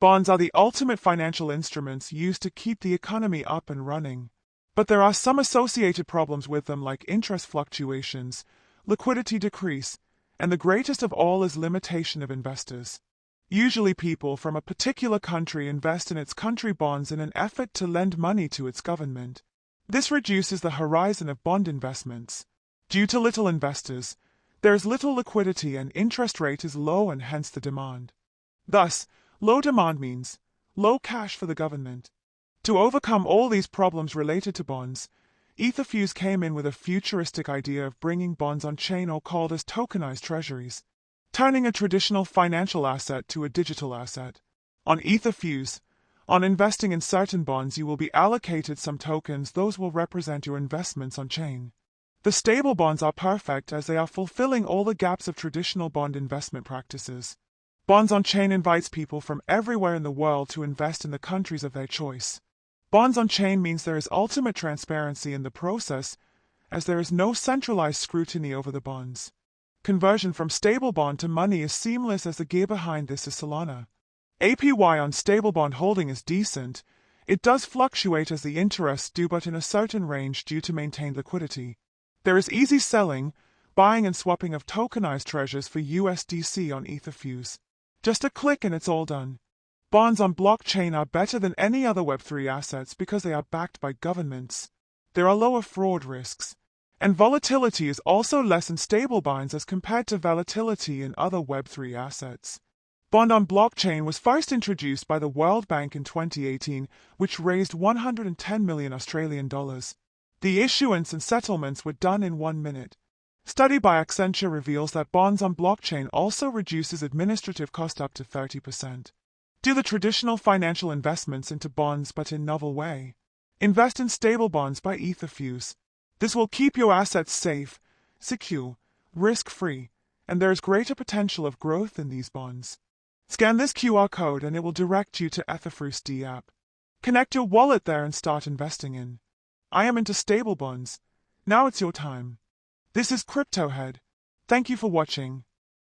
Bonds are the ultimate financial instruments used to keep the economy up and running. But there are some associated problems with them like interest fluctuations, liquidity decrease, and the greatest of all is limitation of investors. Usually people from a particular country invest in its country bonds in an effort to lend money to its government. This reduces the horizon of bond investments. Due to little investors, there is little liquidity and interest rate is low and hence the demand. Thus, low demand means low cash for the government. To overcome all these problems related to bonds, etherfuse came in with a futuristic idea of bringing bonds on chain or called as tokenized treasuries, turning a traditional financial asset to a digital asset. On etherfuse, on investing in certain bonds you will be allocated some tokens, those will represent your investments on chain. The stable bonds are perfect as they are fulfilling all the gaps of traditional bond investment practices. Bonds on chain invites people from everywhere in the world to invest in the countries of their choice. Bonds on chain means there is ultimate transparency in the process as there is no centralized scrutiny over the bonds. Conversion from stable bond to money is seamless as the gear behind this is Solana. APY on stable bond holding is decent. It does fluctuate as the interests do but in a certain range due to maintained liquidity. There is easy selling, buying and swapping of tokenized treasures for USDC on etherfuse. Just a click and it's all done. Bonds on blockchain are better than any other Web3 assets because they are backed by governments. There are lower fraud risks. And volatility is also less in stable bonds as compared to volatility in other Web3 assets. Bond on blockchain was first introduced by the World Bank in 2018, which raised 110 million Australian dollars. The issuance and settlements were done in 1 minute. Study by Accenture reveals that bonds on blockchain also reduces administrative cost up to 30%. Do the traditional financial investments into bonds but in novel way. Invest in stable bonds by etherfuse. This will keep your assets safe, secure, risk-free, and there is greater potential of growth in these bonds. Scan this QR code and it will direct you to etherfuse app. Connect your wallet there and start investing in. I am into stable bonds. Now it's your time. This is CryptoHead. Thank you for watching.